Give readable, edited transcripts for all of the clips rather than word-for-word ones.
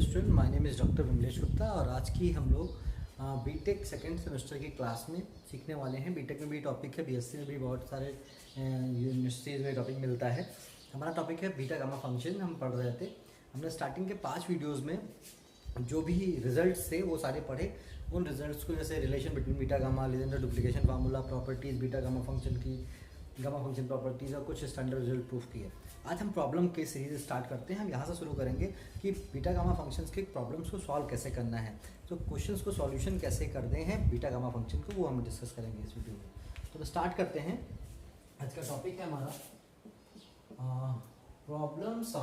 Student, my name is doctor Vimlesh Gupta और आज की हम लोग बीटेक सेकेंड सेमेस्टर की क्लास में सीखने वाले हैं। बीटेक में भी टॉपिक है, बीएससी में भी बहुत सारे यूनिवर्सिटीज़ में टॉपिक मिलता है। हमारा टॉपिक है बीटा गामा फंक्शन। हम पढ़ रहे थे, हमने स्टार्टिंग के 5 वीडियोज़ में जो भी रिजल्ट्स थे वो सारे पढ़े। उन रिजल्ट्स को जैसे relation between beta gamma, Legender duplication formula, properties beta gamma function की, गामा फंक्शन प्रॉपर्टीज़ और कुछ स्टैंडर्ड रिजल्ट प्रूफ किए। आज हम प्रॉब्लम के सीरीज स्टार्ट करते हैं। हम यहाँ से शुरू करेंगे कि बीटा गामा फंक्शंस के प्रॉब्लम्स को सॉल्व कैसे करना है, तो क्वेश्चंस को सॉल्यूशन कैसे करते हैं बीटा गामा फंक्शन को, वो हम डिस्कस करेंगे इस वीडियो में। तो स्टार्ट करते हैं। आज का टॉपिक है हमारा problems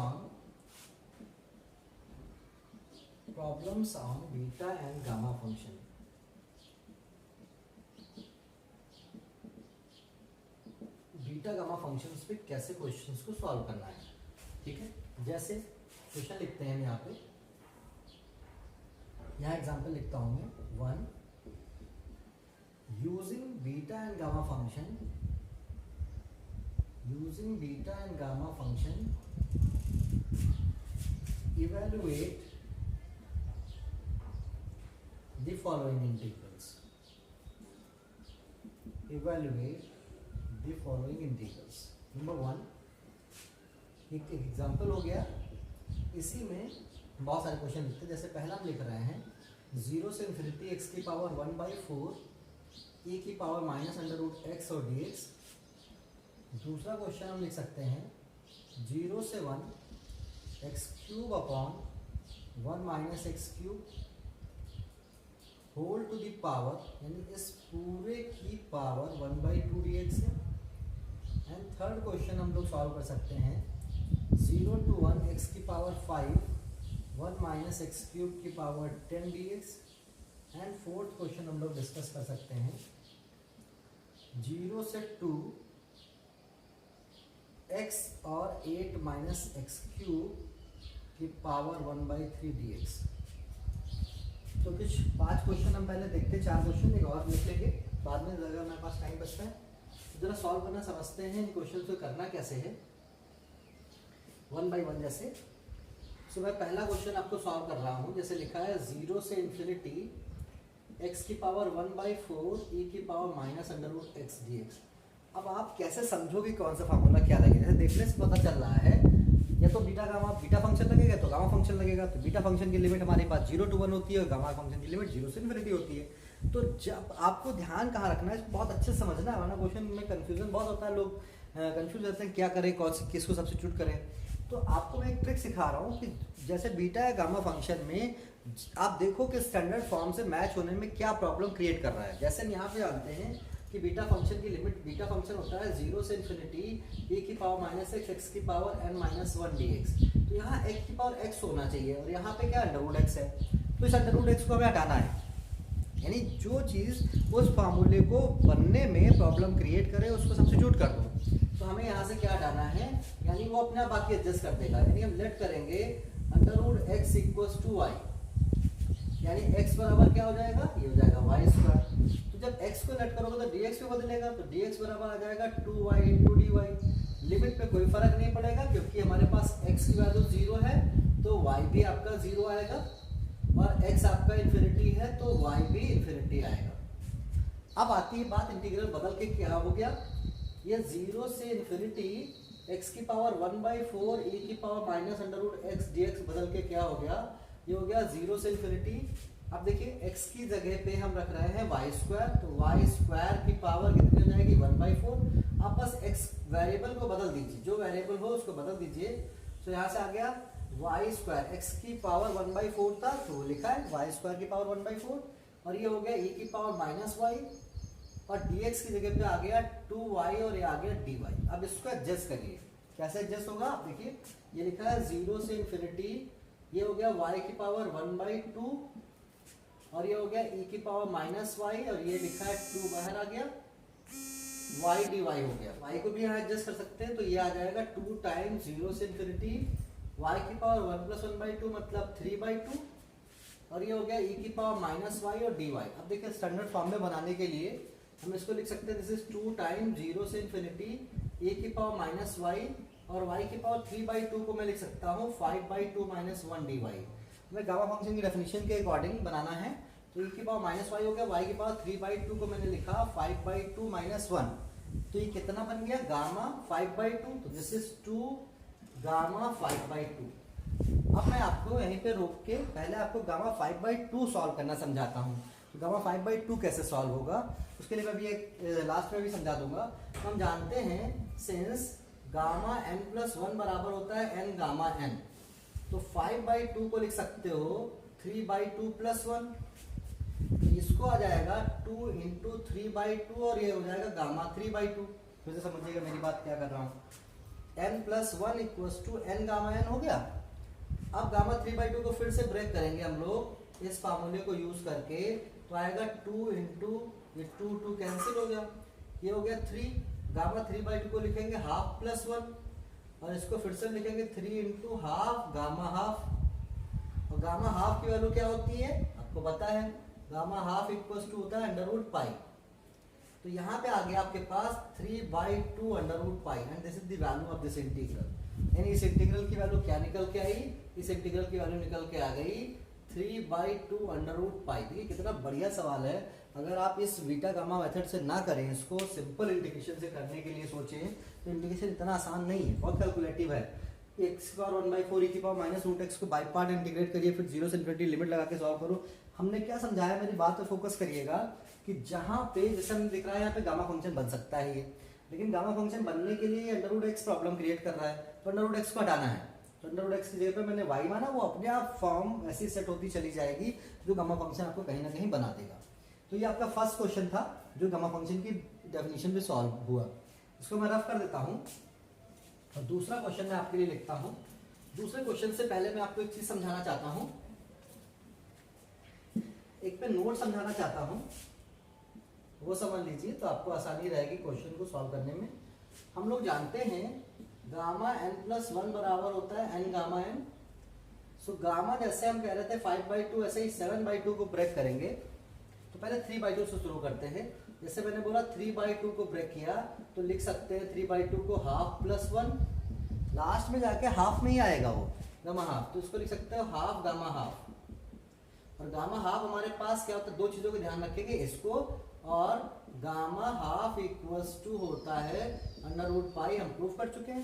on beta and gamma function. Beta gamma functions पे कैसे क्वेश्चंस को सॉल्व करना है, ठीक है। जैसे क्वेश्चन लिखते हैं यहाँ पे, यहाँ एग्जांपल लिखता हूँ मैं 1 using beta and gamma function evaluate the following integrals. Number 1 एक एग्जाम्पल हो गया। इसी में बहुत सारे क्वेश्चन लिखते हैं। जैसे पहला हम लिख रहे हैं 0 से इन्फिनिटी x की पावर 1/4 e की पावर -√x और dx। दूसरा क्वेश्चन हम लिख सकते हैं 0 से 1 x³ upon 1 - x³ whole to the power, यानी इस पूरे की पावर 1/2 dx है। एंड थर्ड क्वेश्चन हम लोग सॉल्व कर सकते हैं 0 to 1 x की पावर 5 1 - x³ की power 10 dx। And fourth question हम लोग डिस्कस कर सकते हैं 0 से 2 x और 8 - x³ की पावर 1/3 dx। तो कुछ 5 क्वेश्चन हम पहले देखते हैं, 4 क्वेश्चन एक और लिख लेंगे बाद में अगर हमारे पास टाइम बचता है। तो जरा सॉल्व करना समझते हैं, इन क्वेश्चन को करना कैसे है 1 by 1। जैसे सो मैं पहला क्वेश्चन आपको सॉल्व कर रहा हूँ। जैसे लिखा है 0 से इन्फिनिटी x की पावर 1/4 e की पावर -√x dx। अब आप कैसे समझोगे कौन सा फार्मूला क्या लगेगा। जैसे देखने से पता चल रहा है या तो बीटा फंक्शन लगेगा तो गामा फंक्शन लगेगा। तो बीटा फंक्शन की लिमिट हमारे पास 0 to 1 होती है और गामा फंक्शन की लिमिट 0 से इन्फिनिटी होती है। तो जब आपको ध्यान कहाँ रखना है, बहुत अच्छे से समझना है, वरना क्वेश्चन में कंफ्यूजन बहुत होता है। लोग कंफ्यूज रहते हैं क्या करें, किसको सब्स्टिट्यूट करें। तो आपको मैं एक ट्रिक सिखा रहा हूँ कि जैसे बीटा या गामा फंक्शन में आप देखो कि स्टैंडर्ड फॉर्म से मैच होने में क्या प्रॉब्लम क्रिएट कर रहा है। जैसे हम यहाँ पे जानते हैं कि बीटा फंक्शन की लिमिट, बीटा फंक्शन होता है 0 से इन्फिनिटी e की पावर -x x की पावर n-1 dx। तो यहाँ x की पावर x होना चाहिए और यहाँ पे क्या √x है। तो इस √x को हमें हटाना है, यानी जो चीज़ उस फार्मूले को बनने में प्रॉब्लम क्रिएट करे उसको सब्स्टिट्यूट कर दो। तो हमें यहाँ से क्या हटाना है, यानी वो अपने आप बाकी एडजस्ट कर देगा। यानी हम लेट करेंगे √x = y, यानी x बराबर क्या हो जाएगा, ये हो जाएगा y²। तो जब x को लेट करोगे तो dx पे बदलेगा, तो dx बराबर आ जाएगा 2y × dy। लिमिट पे कोई फर्क नहीं पड़ेगा क्योंकि हमारे पास x की वैल्यू 0 है तो y भी आपका 0 आएगा, और x आपका इन्फिनिटी है तो y भी इन्फिनिटी आएगा। अब आती है बात, इंटीग्रल बदल के क्या हो गया, ये 0 से इन्फिनिटी x की पावर 1/4 e की पावर -√x dx बदल के क्या हो गया, ये हो गया 0 से इन्फिनिटी। अब देखिए x की जगह पे हम रख रहे हैं y², तो y² की पावर कितनी हो जाएगी 1/4। आप बस x वेरिएबल को बदल दीजिए, जो वेरिएबल हो उसको बदल दीजिए। तो यहाँ से आ गया y², x की पावर 1/4 था तो लिखा है y² की पावर 1/4, और ये हो गया e की पावर -y, और dx की जगह पे आ गया 2y और ये आ गया dy। अब इसको एडजस्ट करिए, कैसे एडजस्ट होगा आप देखिए, ये लिखा है 0 से इन्फिनिटी, ये हो गया y की पावर 1/2, और ये हो गया e की पावर -y, और ये लिखा है 2 बाहर आ गया, y dy हो गया। y को भी यहाँ एडजस्ट कर सकते हैं, तो ये आ जाएगा 2 टाइम्स 0 से इन्फिनिटी y की पावर 1 + 1/2 मतलब 3/2, और ये हो गया e की पावर -y और dy। अब देखिए स्टैंडर्ड फॉर्म में बनाने के लिए हम इसको लिख सकते हैं, दिस इज 2 टाइम्स 0 से इन्फिनिटी e की पावर -y, और y की पावर 3/2 को मैं लिख सकता हूँ 5/2 - 1 dy। हमें गामा फंक्शन की डेफिनेशन के अकॉर्डिंग बनाना है। तो e की पावर माइनस वाई हो गया, y की पावर 3/2 को मैंने लिखा 5/2 - 1, तो ये कितना बन गया गामा 5/2, तो दिस इज 2 गामा 5/2। अब मैं आपको यहीं पे रोक के पहले आपको गामा 5/2 सॉल्व करना समझाता हूँ। तो गामा 5/2 कैसे सॉल्व होगा उसके लिए मैं भी एक लास्ट में भी समझा दूंगा। तो हम जानते हैं सिंस गामा n+1 बराबर होता है n गामा n, तो 5/2 को लिख सकते हो 3/2 + 1, इसको आ जाएगा 2 × 3/2 और ये हो जाएगा गामा 3/2। फिर से समझिएगा मेरी बात क्या कर रहा हूँ, n+1 = n गामा n हो गया। अब गामा 3/2 को फिर से ब्रेक करेंगे हम लोग इस फार्मूले को यूज करके, तो आएगा 2 × ये 2 कैंसिल हो गया, ये हो गया 3, गामा 3/2 को लिखेंगे हाफ + 1 और इसको फिर से लिखेंगे 3 × हाफ गामा हाफ। और गामा हाफ की वैल्यू क्या होती है आपको पता है, गामा हाफ = होता है √π। तो यहाँ पे आ गया आपके पास 3/2 √π and this is the value of this integral. यानी इस इंटीग्रल की वैल्यू क्या निकल के आई, इस इंटीग्रल की वैल्यू निकल के आ गई 3/2 √π। देखिए कितना बढ़िया सवाल है। अगर आप इस बीटा गामा मेथड से ना करें, इसको सिंपल इंटीग्रेशन से करने के लिए सोचें, तो इंटीग्रेशन इतना आसान नहीं है, बहुत कैलकुलेटिव है। x⁴ e की पावर -√x को बाई पार्ट इंटीग्रेट करिए, फिर 0 से इन्फिनिटी लिमिट लगा के सॉल्व करो। हमने क्या समझाया, मेरी बात पे फोकस करिएगा कि जहाँ पे जैसे हमें दिख रहा है यहाँ पे गामा फंक्शन बन सकता है ये, लेकिन गामा फंक्शन बनने के लिए √x प्रॉब्लम क्रिएट कर रहा है, तो √x को हटाना है। तो √x की जगह पे मैंने y माना, वो अपने आप फॉर्म ऐसी सेट होती चली जाएगी जो गामा फंक्शन आपको कहीं ना कहीं बना देगा। तो ये आपका फर्स्ट क्वेश्चन था जो गामा फंक्शन की डेफिनेशन पे सॉल्व हुआ, इसको मैं रफ कर देता हूँ और दूसरा क्वेश्चन मैं आपके लिए लिखता हूँ। दूसरे क्वेश्चन से पहले मैं आपको एक चीज समझाना चाहता हूँ, एक पे नोट समझाना चाहता हूँ, वो समझ लीजिए तो आपको आसानी रहेगी क्वेश्चन को सॉल्व करने में। हम लोग जानते हैं गामा n+1 बराबर होता है n gamma n। So gamma जैसे हम कह रहे थे 5/2, ऐसे ही 7/2 को ब्रेक करेंगे। तो पहले 3/2 से शुरू करते हैं। जैसे मैंने बोला 3/2 को ब्रेक किया तो लिख सकते हैं 3/2 को हाफ + 1, लास्ट में जाके हाफ में ही आएगा वो गामा हाफ, तो इसको लिख सकते हो हाफ गामा हाफ। और गामा हाफ हमारे पास क्या होता है, दो चीजों को ध्यान रखेंगे, इसको और गामा हाफ = होता है √π, हम प्रूफ कर चुके हैं।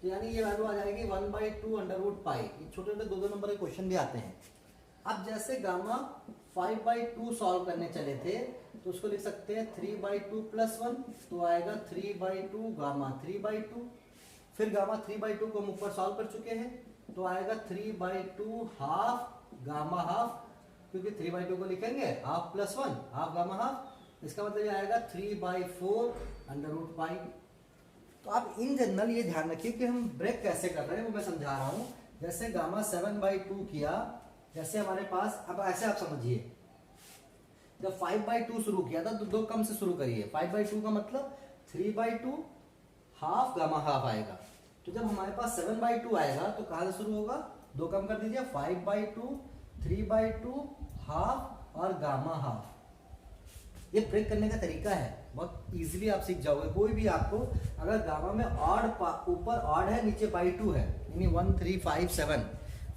तो यानी ये वैल्यू आ जाएगी 1/2 √π। ये छोटे छोटे 2-2 नंबर के क्वेश्चन भी आते हैं। अब जैसे गामा 5/2 सॉल्व करने चले थे तो उसको लिख सकते हैं 3/2 + 1, तो आएगा 3/2 गामा 3/2। फिर गामा 3/2 को हम ऊपर सॉल्व कर चुके हैं, तो आएगा 3/2 हाफ गामा हाफ, क्योंकि 3/2 को लिखेंगे हाफ + 1 हाफ गामा हाफ, इसका मतलब ये आएगा 3/4 √π। तो आप इन जनरल ये ध्यान रखिए कि हम ब्रेक कैसे कर रहे हैं वो मैं समझा रहा हूँ। जैसे गामा 7/2 किया, जैसे हमारे पास, अब ऐसे आप समझिए, जब 5/2 शुरू किया था तो दो कम से शुरू करिए। 5/2 का मतलब 3/2 हाफ गामा हाफ आएगा। तो जब हमारे पास 7/2 आएगा तो कहाँ से शुरू होगा, दो कम कर दीजिए, 5/2 3/2 हाफ और गामा हाफ। ये ब्रेक करने का तरीका है, बहुत इजीली आप सीख जाओगे। कोई भी आपको अगर गामा में ऑड, ऊपर ऑड है नीचे /2 है, यानी 1 3 5 7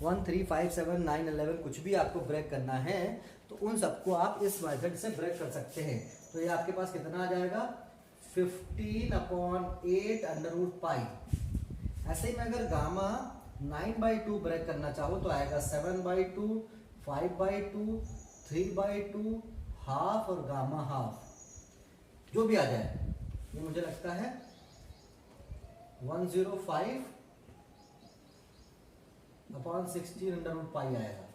1 3 5 7 9 11 कुछ भी आपको ब्रेक करना है तो उन सबको आप इस मेथड से ब्रेक कर सकते हैं। तो ये आपके पास कितना आ जाएगा 15/8 √π। ऐसे ही मैं अगर गामा 9/2 ब्रेक करना चाहूँ तो आएगा 7/2 5/2 3/2 हाफ और गामा हाफ, जो भी आ जाए। ये मुझे लगता है 105/16 √π आएगा।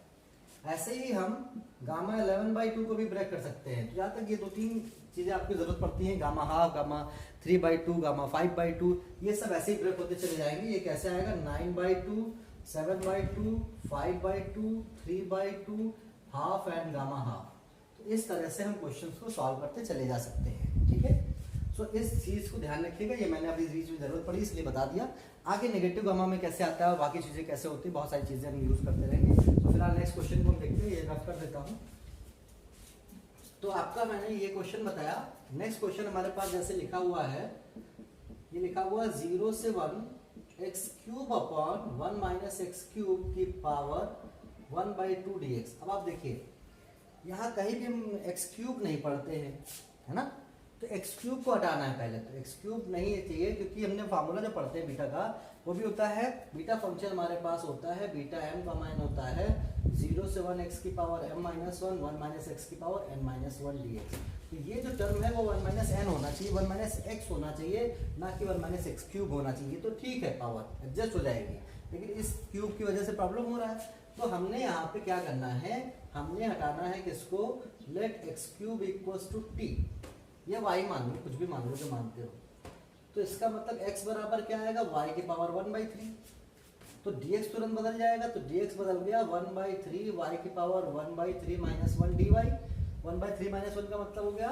ऐसे ही हम गामा 11/2 को भी ब्रेक कर सकते हैं। तो जहाँ तक ये 2-3 चीजें आपकी जरूरत पड़ती हैं, गामा हाफ, गामा 3/2, गामा 5/2, ये सब ऐसे ही ब्रेक होते चले जाएंगे। ये कैसे आएगा 9/2 7/2 5/2 3/2 हाफ एंड गामा हाफ। तो इस तरह से हम क्वेश्चंस को सॉल्व करते चले जा सकते हैं, ठीक है। सो इस चीज को ध्यान रखिएगा, ये मैंने अभी बीच में जरूरत पड़ी इसलिए बता दिया। आगे नेगेटिव गामा में कैसे आता है और बाकी चीजें कैसे होती है, बहुत सारी चीजें हम यूज करते रहेंगे। तो फिलहाल नेक्स्ट क्वेश्चन को हम देखते हैं, ये रफ कर देता हूँ। तो आपका मैंने ये क्वेश्चन बताया। नेक्स्ट क्वेश्चन हमारे पास जैसे लिखा हुआ है, ये लिखा हुआ 0 से 1 x³ / 1 - x³ की पावर 1/2 dx। अब आप देखिए यहाँ कहीं भी हम एक्स क्यूब नहीं पढ़ते हैं, है ना, तो एक्स क्यूब को हटाना है पहले। तो एक्स क्यूब नहीं चाहिए क्योंकि हमने फार्मूला जो पढ़ते हैं बीटा का वो भी होता है, बीटा फंक्शन हमारे पास होता है बीटा m का मान होता है 0 से 1 x की power m minus 1 1 minus x की पावर n माइनस 1 dx। तो ये जो टर्म है वो 1 माइनस n होना चाहिए, 1 माइनस x होना चाहिए, ना कि 1 माइनस एक्स क्यूब होना चाहिए। तो ठीक है, पावर एडजस्ट हो जाएगी, लेकिन इस क्यूब की वजह से प्रॉब्लम हो रहा है। तो हमने यहाँ पे क्या करना है, हमने हटाना है किसको, let x cube equals to t, या y मान लो, कुछ भी मान लो जो मानते हो। तो इसका मतलब x बराबर क्या आएगा, y की पावर 1/3। तो dx तुरंत बदल जाएगा, तो dx बदल गया 1/3 y की पावर 1/3 माइनस 1 dy। 1/3 माइनस 1 का मतलब हो गया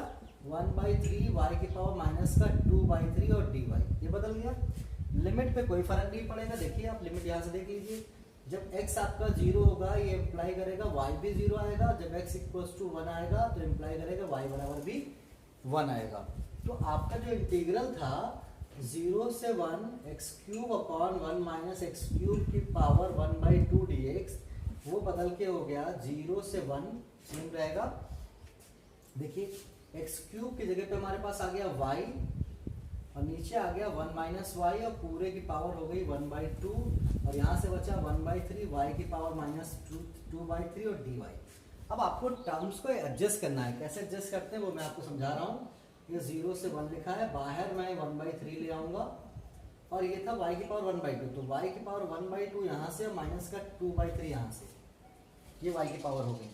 1/3 y की पावर माइनस का 2/3 और dy, ये बदल गया। लिमिट पे कोई फर्क नहीं पड़ेगा, देखिए आप लिमिट यहाँ से देख लीजिए। जब x आपका 0 होगा ये इम्प्लाई करेगा y भी 0 आएगा, जब x इक्वल्स टू 1 आएगा तो इम्प्लाई करेगा y बराबर भी 1 आएगा। तो आपका जो इंटीग्रल था 0 से 1 x cube upon 1 minus x cube की पावर 1/2 dx, वो बदल के हो गया 0 से 1 सेम रहेगा। देखिए एक्स क्यूब की जगह पे हमारे पास आ गया y और नीचे आ गया 1 माइनस वाई और पूरे की पावर हो गई 1/2 और यहाँ से बचा 1/3 y की पावर माइनस 2/3 और dy। अब आपको टर्म्स को एडजस्ट करना है, कैसे एडजस्ट करते हैं वो मैं आपको समझा रहा हूँ। ये 0 से 1 लिखा है, बाहर मैं 1/3 ले आऊँगा और ये था y की पावर 1/2, तो y की पावर 1/2 यहाँ से माइनस का 2/3 यहाँ से, ये y की पावर हो गई।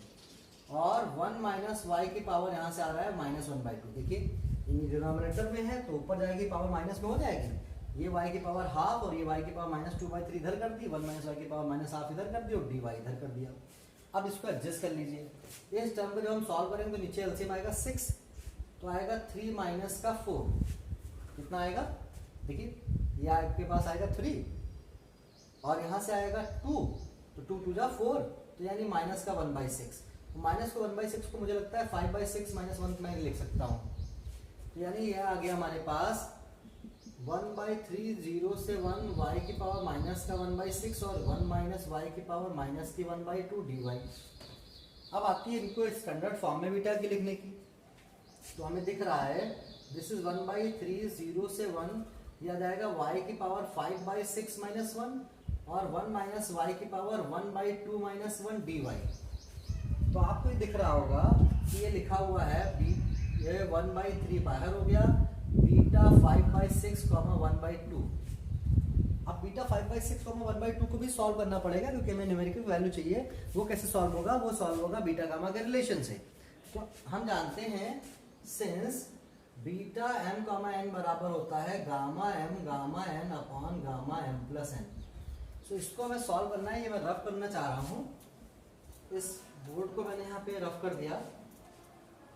और 1 माइनस वाई की पावर यहाँ से आ रहा है माइनस 1/2। देखिए डिनोमिनेटर में है तो ऊपर जाएगी पावर माइनस में हो जाएगी, ये y की पावर हाफ और ये y की पावर माइनस 2/3 इधर कर दी, 1 माइनस वाई की पावर माइनस हाफ इधर कर दी और dy इधर कर दिया। अब इसको एडजस्ट कर लीजिए। इस टर्म को जब हम सॉल्व करेंगे तो नीचे एलसीएम आएगा 6, तो आएगा 3 माइनस का 4, कितना आएगा, देखिए ये आपके पास आएगा 3 और यहाँ से आएगा 2, तो 2 2 जा 4, तो यानी माइनस का 1/6। तो माइनस को 1/6 को मुझे लगता है 5/6 माइनस 1 मैं लिख सकता हूँ। तो यानी ये आ गया हमारे पास 1/3 0 से 1 y की पावर माइनस का 1/6 और 1 माइनस वाई की पावर माइनस की 1/2 dy। अब आती है इनको स्टैंडर्ड फॉर्म में बीटा की लिखने की, तो हमें दिख रहा है दिस इज 1/3 0 से 1, यह आ जाएगा y की पावर 5/6 माइनस 1 और 1 माइनस वाई की पावर 1/2 माइनस 1 dy। तो आपको ये दिख रहा होगा कि ये लिखा हुआ है ये 1/3 बाहर हो गया, बीटा 5/6 1/2। अब बीटा 5/6 1/2 को भी सॉल्व करना पड़ेगा क्योंकि हमें न्यूमेरिकल वैल्यू चाहिए। वो कैसे सॉल्व होगा, वो सॉल्व होगा बीटा गामा के रिलेशन से। तो हम जानते हैं सिंस बीटा m कामा n बराबर होता है gamma n upon gamma m plus n। सो इसको हमें सॉल्व करना है, ये मैं रफ करना चाह रहा हूँ। इस बोर्ड को मैंने यहाँ पे रफ कर दिया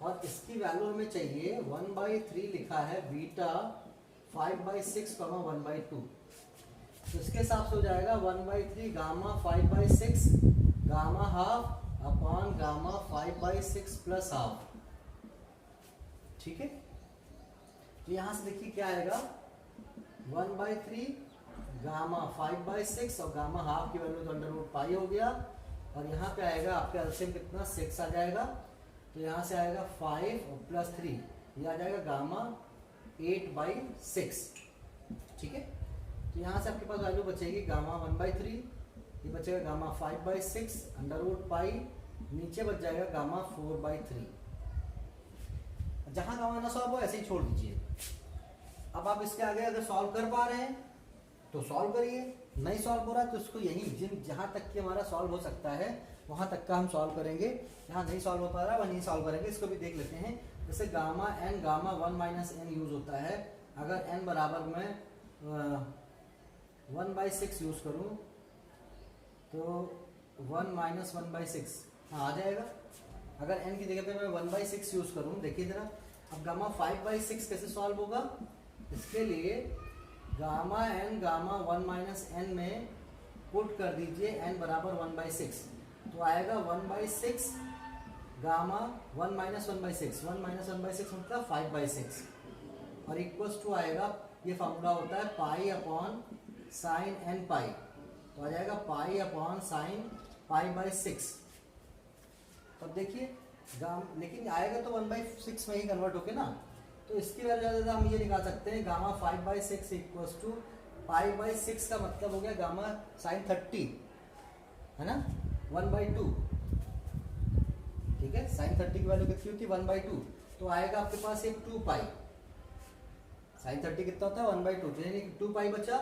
और इसकी वैल्यू हमें चाहिए 1/3 लिखा है बीटा 5/6 1/2। तो इसके हिसाब से हो जाएगा 1/3 gamma 5/6 gamma half upon gamma 5/6 plus half, ठीक है। तो यहाँ से देखिए क्या आएगा 1/3 गामा 5/6 और गामा हाफ की वैल्यू तो √पाई हो गया और यहाँ पे आएगा आपका एलसीएम कितना 6 आ जाएगा। तो यहाँ से आएगा 5 और प्लस 3, ये आ जाएगा गामा 8/6, ठीक है। तो यहाँ से आपके पास वैल्यू बचेगी गामा 1/3, ये बचेगा गामा 5/6 √पाई, नीचे बच जाएगा गामा 4/3। जहाँ गामा ना सॉल्व हो ऐसे ही छोड़ दीजिए। अब आप इसके आगे अगर सॉल्व कर पा रहे हैं तो सॉल्व करिए, नहीं सॉल्व हो रहा है तो उसको यही जहाँ तक कि हमारा सॉल्व हो सकता है वहाँ तक का हम सॉल्व करेंगे। यहाँ नहीं सॉल्व हो पा रहा है वहाँ नहीं सॉल्व करेंगे। इसको भी देख लेते हैं। जैसे gamma n gamma 1 minus n use होता है, अगर n बराबर में 1/6 यूज करूँ तो 1 माइनस 1/6 हाँ आ जाएगा। अगर n की जगह पे मैं 1/6 यूज करूँ, देखिए जरा। अब गामा 5/6 कैसे सॉल्व होगा, इसके लिए gamma n gamma 1 minus n में पुट कर दीजिए n बराबर 1/6, तो आएगा 1/6 गामा 1 माइनस 1/6, 1 माइनस 1/6 मतलब 5/6 और इक्वल्स टू आएगा, ये फॉर्मूला होता है पाई अपॉन साइन n पाई, तो आ जाएगा पाई अपॉन साइन π/6। तब देखिए लेकिन आएगा तो 1/6 में ही कन्वर्ट होके ना, तो इसकी वजह से हम ये निकाल सकते हैं गामा 5/6 इक्वल्स टू π/6 का मतलब हो गया गामा sin 30 है ना 1/2। ठीक है, sin 30 की वैल्यू कितनी होती है 1/2, तो आएगा आपके पास एक 2π। sin 30 कितना होता है 1/2, तो यानी 2π बचा,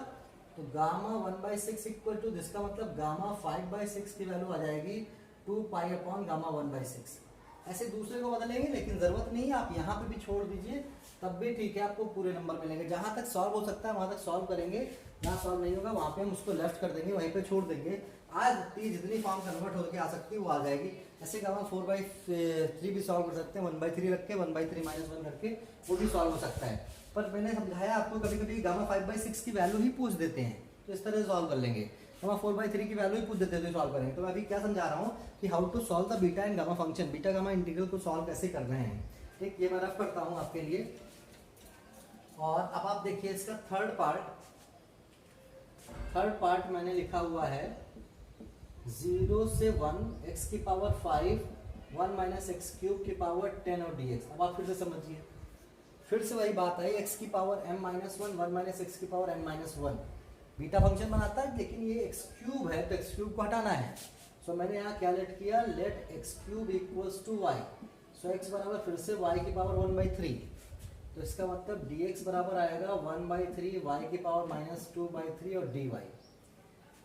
तो गामा 1/6 इक्वल टू, जिसका मतलब गामा 5/6 की वैल्यू आ जाएगी 2π अपॉन गामा 1/6। ऐसे दूसरे को बदलेंगे लेकिन जरूरत नहीं है, आप यहाँ पे भी छोड़ दीजिए तब भी ठीक है, आपको पूरे नंबर मिलेंगे। जहाँ तक सॉल्व हो सकता है वहाँ तक सॉल्व करेंगे, जहाँ सॉल्व नहीं होगा वहाँ पे हम उसको लेफ्ट कर देंगे, वहीं पे छोड़ देंगे। आज जितनी फॉर्म कन्वर्ट होकर आ सकती है वो आ जाएगी। ऐसे गामा 4/3 भी सॉल्व कर सकते हैं, 1/3 रख के 1/3 - 1 रख के वो भी सॉल्व हो सकता है। पर मैंने समझाया आपको, कभी कभी गामा 5/6 की वैल्यू ही पूछ देते हैं, तो इस तरह से सॉल्व कर लेंगे। गामा 4/3 की वैल्यू ही पूछ देते हैं तो सॉल्व करेंगे। तो मैं अभी क्या समझा रहा हूँ कि how to solve the beta and gamma function, beta gamma integral को सॉल्व कैसे कर रहे हैं। ठीक, ये मैं रफ करता हूँ आपके लिए। और अब आप देखिए इसका थर्ड पार्ट मैंने लिखा हुआ है 0 से 1 x की पावर 5 1 - x³ की पावर 10 और dx। अब आप फिर से समझिए, फिर से वही बात आई, x की पावर m-1 1 - x की पावर m-1 बीटा फंक्शन बनाता है, लेकिन ये x³ है तो x³ को हटाना है। सो मैंने यहाँ क्या लेट किया, let x³ equals to y। So x बराबर फिर से y की पावर 1/3, तो इसका मतलब dx बराबर आएगा 1/3 y की पावर -2/3 और dy।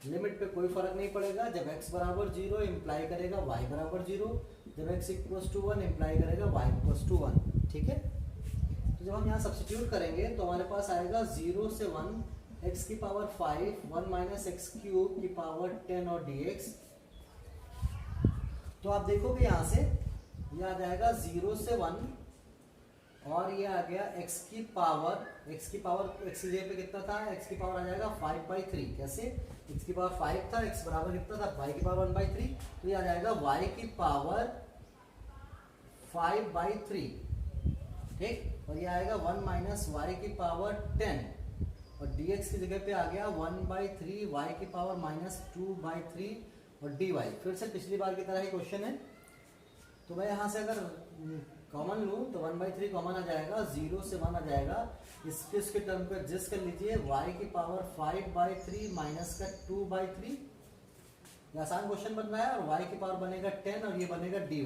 लिमिट पे कोई फर्क नहीं पड़ेगा, जब x बराबर 0 इम्प्लाई करेगा y बराबर 0, जब x इक्वल्स टू 1 इम्प्लाई करेगा y इक्वल्स टू 1। ठीक है, तो जब हम यहाँ सब्स्टिट्यूट करेंगे तो हमारे पास आएगा 0 से 1 x की पावर 5 1 - x³ की पावर 10 और dx। तो आप देखोगे यहाँ से ये आ जाएगा 0 से 1 और ये आ गया x की पावर x की जगह पे कितना था, x की पावर आ जाएगा 5/3। कैसे, x की पावर 5 था, x बराबर कितना था y की पावर 1/3, तो ये आ जाएगा y की पावर 5/3। ठीक, और ये आएगा 1 - y की पावर 10 और dx की जगह पे आ गया 1/3 y की पावर -2/3 और dy। फिर से पिछली बार की तरह ही क्वेश्चन है, तो मैं यहाँ से अगर कॉमन लूँ तो 1/3 कॉमन आ जाएगा, 0 से 1 आ जाएगा, इसके टर्म को एडजस्ट कर लीजिए, y की पावर 5/3 माइनस का 2/3। ये आसान क्वेश्चन बन रहा है और y की पावर बनेगा 10 और ये बनेगा dy।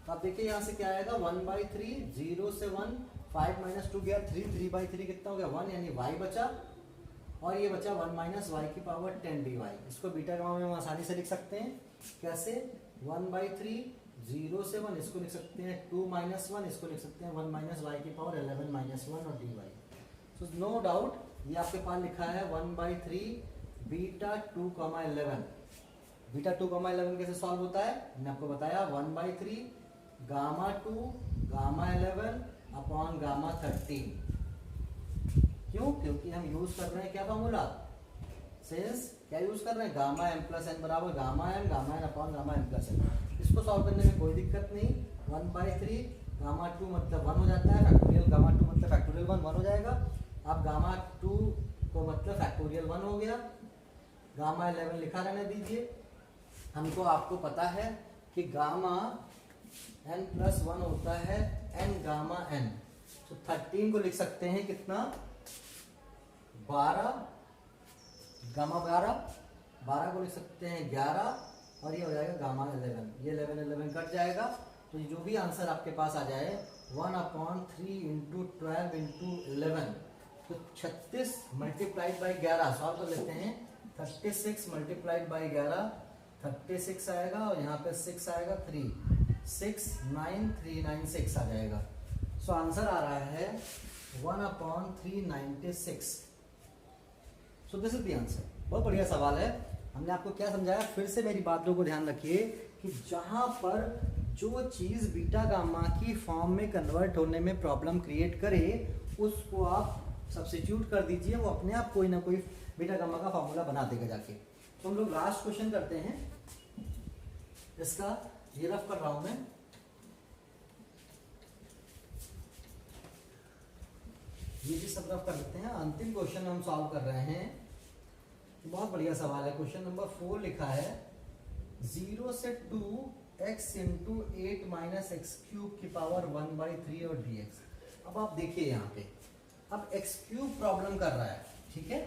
तो आप देखिए यहाँ से क्या आएगा 1/3 0 से 1 5 - 2 गया 3 3/3 कितना हो गया 1, यानी y बचा और ये बचा 1 - y की पावर 10 dy। इसको बीटा गामा में हम आसानी से लिख सकते हैं। कैसे, 1/3 0 से 1 इसको लिख सकते हैं 2 - 1 इसको लिख सकते हैं 1 - y की पावर 11 - 1 और dy। सो नो डाउट ये आपके पास लिखा है 1/3 बीटा 2,11। बीटा 2,11 कैसे सॉल्व होता है, मैंने आपको बताया 1/3 गामा 2 गामा 11 अपॉन गामा 13। क्यों, क्योंकि हम यूज कर रहे हैं क्या फॉर्मूला, सिंस क्या यूज कर रहे हैं, गामा m + n बराबर gamma n upon gamma m + n। इसको सॉल्व करने में कोई दिक्कत नहीं, 1/3 गामा 2 मतलब 1 हो जाता है, फैक्टोरियल गामा 2 मतलब फैक्टोरियल 1 हो जाएगा। अब गामा 2 को मतलब फैक्टोरियल 1 हो गया, गामा 11 लिखा रहने दीजिए। हमको आपको पता है कि गामा n + 1 होता है n गामा n। तो 13 को लिख सकते हैं कितना 12 गामा 12 को लिख सकते हैं 11 और ये हो जाएगा गामा 11। ये 11 कट जाएगा, तो जो भी आंसर आपके पास आ जाए 1/3 × 12 × 11, तो 36 × 11 सॉल्व कर लेते हैं। 36 × 11 36 आएगा और यहाँ पे 6 आएगा 3 69396 आ जाएगा। सो आंसर आ रहा है 1/396। So this is the answer. बहुत बढ़िया सवाल है। हमने आपको क्या समझाया, फिर से मेरी बातों को ध्यान रखिए कि जहां पर जो चीज बीटा गामा की फॉर्म में कन्वर्ट होने में प्रॉब्लम क्रिएट करे उसको आप सब्स्टिट्यूट कर दीजिए, वो अपने आप कोई ना कोई बीटा गामा का फॉर्मूला बना देगा जाके। तो हम लोग लास्ट क्वेश्चन करते हैं, इसका ये रफ कर रहा हूं मैं। ये भी सब रफ कर लेते हैं। अंतिम क्वेश्चन हम सॉल्व कर रहे हैं, बहुत बढ़िया सवाल है। क्वेश्चन नंबर 4 लिखा है 0 से 2 x into 8 minus x cube की पावर 1/3 और dx। अब आप देखिए यहाँ पे, अब x क्यूब प्रॉब्लम कर रहा है, ठीक है,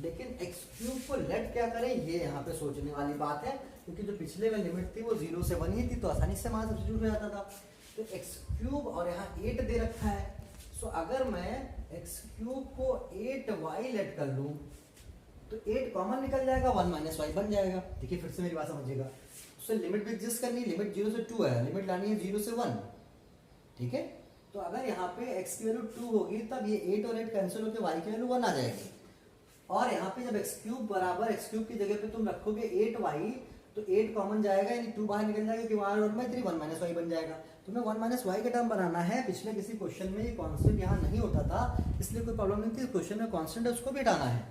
लेकिन x क्यूब को लेट क्या करें, ये यहाँ पे सोचने वाली बात है, क्योंकि जो पिछले में लिमिट थी वो 0 से 1 ही थी, तो आसानी से वहां सब्स्टिट्यूट हो जाता था। तो x क्यूब और यहाँ 8 दे रखा है, सो अगर मैं x क्यूब को 8y लेट कर लूँ तो 8 कॉमन निकल जाएगा, 1 माइनस वाई बन जाएगा। देखिए फिर से मेरी बात समझिएगा, सो लिमिट भी एग्जिस्ट करनी, लिमिट 0 से 2 है, लिमिट लानी है 0 से 1, ठीक है। तो अगर यहाँ पे x की वैल्यू 2 होगी तब ये 8 और 8 कैंसिल होकर y की वैल्यू 1 आ जाएगी, और यहाँ पे जब x क्यूब बराबर x क्यूब की जगह पे तुम रखोगे 8y तो 8 कॉमन जाएगा, यानी 2 बाहर निकल जाएगा, क्योंकि y और 1/3 1 माइनस वाई बन जाएगा। तुम्हें 1 माइनस वाई का टर्म बनाना है, पिछले किसी क्वेश्चन में ये कांस्टेंट यहाँ नहीं होता था, इसलिए कोई प्रॉब्लम नहीं थी, क्वेश्चन में कांस्टेंट है उसको भी हटाना है।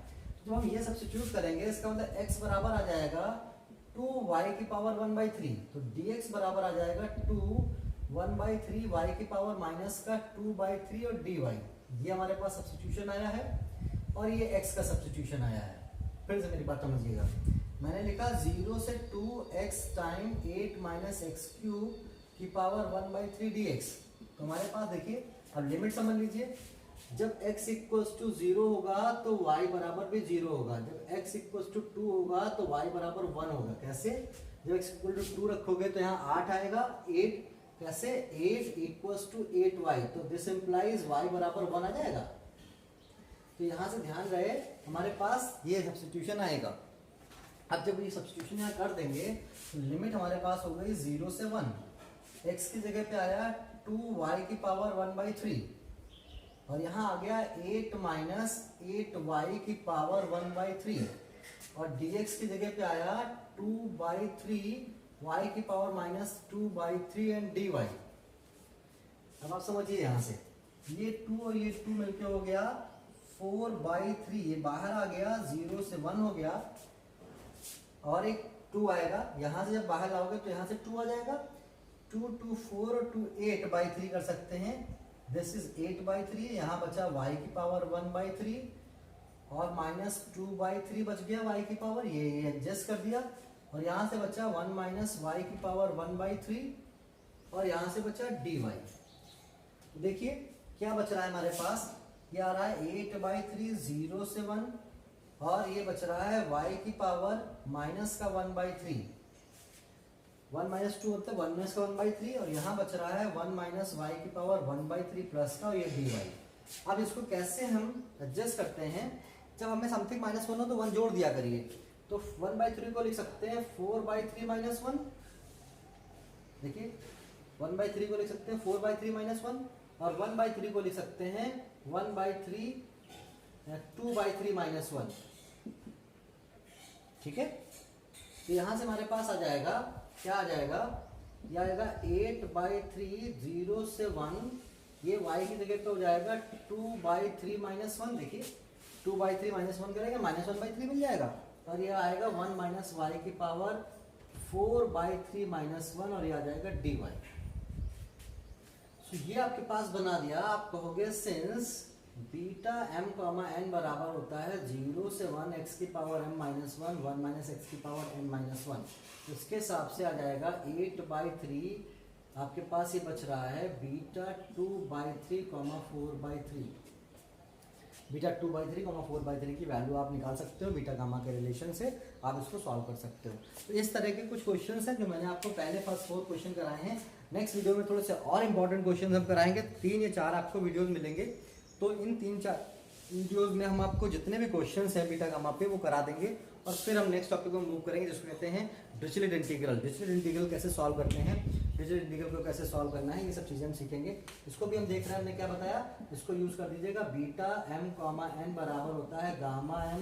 तो हम ये सब्स्टिट्यूट करेंगे, इसका मतलब x बराबर आ जाएगा 2y की पावर 1/3, तो dx बराबर आ जाएगा 2 1/3 y की पावर माइनस का 2/3 और dy, ये हमारे पास सब्स्टिट्यूशन आया है, और ये x का सब्स्टिट्यूशन आया है। फिर से मेरी बात समझिएगा, मैंने लिखा 0 से 2x time 8 minus x cube की पावर 1/3 dx। तो हमारे पास देखिए, अब लिमिट समझ लीजिए, जब x इक्वल्स टू 0 होगा तो y बराबर भी 0 होगा, जब x इक्वल्स टू 2 होगा तो y बराबर 1 होगा। कैसे? जब x इक्वल टू 2 रखोगे तो यहाँ 8 आएगा, 8 कैसे, 8 इक्वल्स टू 8y, तो दिस इंप्लाइज y बराबर 1 आ जाएगा। तो यहाँ से ध्यान रहे, हमारे पास ये सब्स्टिट्यूशन आएगा। अब जब ये सब्स्टिट्यूशन यहाँ कर देंगे तो लिमिट हमारे पास हो गई 0 से 1, x की जगह पे आया 2y की पावर 1/3, और यहाँ आ गया 8 माइनस 8y की पावर 1/3, और dx की जगह पे आया 2/3 y की पावर माइनस 2/3 एंड dy। अब आप समझिए, यहाँ से ये 2 और ये 2 मिलके हो गया 4/3, ये बाहर आ गया, 0 से 1 हो गया, और एक 2 आएगा, यहाँ से जब बाहर लाओगे तो यहाँ से 2 आ जाएगा, 2 2 4 और 2 8/3 कर सकते हैं, दिस इज 8/3, यहाँ बचा y की पावर 1/3 और माइनस 2/3 बच गया y की पावर, ये एडजस्ट कर दिया, और यहाँ से बचा 1 माइनस y की पावर 1/3, और यहाँ से बचा dy। देखिए क्या बच रहा है हमारे पास, ये आ रहा है 8/3 0 से 1, और ये बच रहा है y की पावर माइनस का 1/3, 1 माइनस 2 होता है 1 माइनस का 1/3, और यहाँ बच रहा है 1 माइनस y की पावर 1/3 प्लस का, और ये dy। अब इसको कैसे हम एडजस्ट करते हैं, जब हमें समथिंग -1 हो तो 1 जोड़ दिया करिए, तो 1/3 को लिख सकते हैं 4/3 - 1, देखिए 1/3 को लिख सकते हैं 4/3 - 1, और 1/3 को लिख सकते हैं 1/3 2/3 - 1, ठीक है। तो यहाँ से हमारे पास आ जाएगा, क्या आ जाएगा, ये आएगा 8/3 0 से 1, ये y की जगह पे हो जाएगा 2/3 - 1, देखिए 2/3 - 1 करेंगे -1/3 मिल जाएगा, और ये आएगा 1 माइनस y की पावर 4/3 - 1, और ये आ जाएगा dy। तो ये आपके पास बना दिया, आप कहोगे since beta m comma n बराबर होता है 0 से 1 x की power m minus 1 1 minus x की पावर n माइनस 1, तो इसके हिसाब से आ जाएगा 8/3, आपके पास ये बच रहा है बीटा 2/3 4/3, बीटा 2/3 4/3 की वैल्यू आप निकाल सकते हो बीटा गामा के रिलेशन से, आप इसको सॉल्व कर सकते हो। तो इस तरह के कुछ क्वेश्चंस हैं जो मैंने आपको पहले फर्स्ट 4 क्वेश्चन कराए हैं। नेक्स्ट वीडियो में थोड़े से और इंपॉर्टेंट क्वेश्चन हम कराएंगे, 3 या 4 आपको वीडियोस मिलेंगे, तो इन 3-4 वीडियोस में हम आपको जितने भी क्वेश्चंस हैं बीटा गामा पे वो करा देंगे, और फिर हम नेक्स्ट टॉपिक को मूव करेंगे जिसको कहते हैं डिरिचलेट इंटीग्रल। डिरिचलेट इंटीग्रल कैसे सॉल्व करते हैं, डिरिचलेट इंटीग्रल को कैसे सॉल्व करना है, ये सब चीज़ें हम सीखेंगे। इसको भी हम देख रहे हैं, हमने क्या बताया, इसको यूज़ कर दीजिएगा, बीटा m कॉमा n बराबर होता है gamma n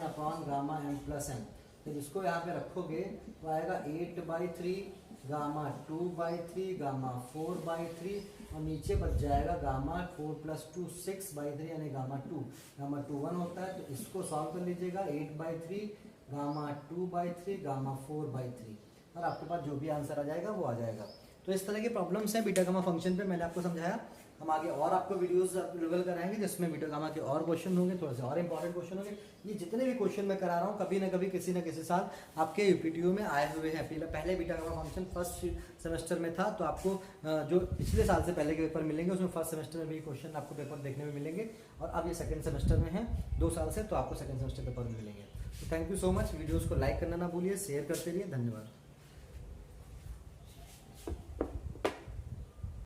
upon gamma m plus n, तो इसको यहाँ पे रखोगे तो आएगा 8/3 गामा 2/3 गामा 4/3, और नीचे बच जाएगा गामा 4 + 2 6/3, यानी गामा 2 1 होता है, तो इसको सॉल्व कर लीजिएगा 8/3 गामा 2/3 गामा 4/3, और आपके पास जो भी आंसर आ जाएगा वो आ जाएगा। तो इस तरह के प्रॉब्लम्स हैं बीटा गामा फंक्शन पे, मैंने आपको समझाया। हम आगे और आपको वीडियोस अवेलेबल कराएंगे जिसमें वीडियो हम आगे और क्वेश्चन होंगे, थोड़े से और इंपॉर्टेंट क्वेश्चन होंगे। ये जितने भी क्वेश्चन मैं करा रहा हूँ कभी ना कभी किसी न किसी साल आपके यूपीटीयू में आए हुए हैं। पहले बीटा का फंक्शन फर्स्ट सेमेस्टर में था, तो आपको जो पिछले साल से पहले के पेपर मिलेंगे उसमें फर्स्ट सेमेस्टर में भी क्वेश्चन आपको पेपर देखने में मिलेंगे, और अब ये सेकंड सेमेस्टर में है 2 साल से, तो आपको सेकंड सेमेस्टर पेपर में मिलेंगे। तो thank you so much. Videos को लाइक करना ना भूलिए, शेयर करते रहिए। धन्यवाद।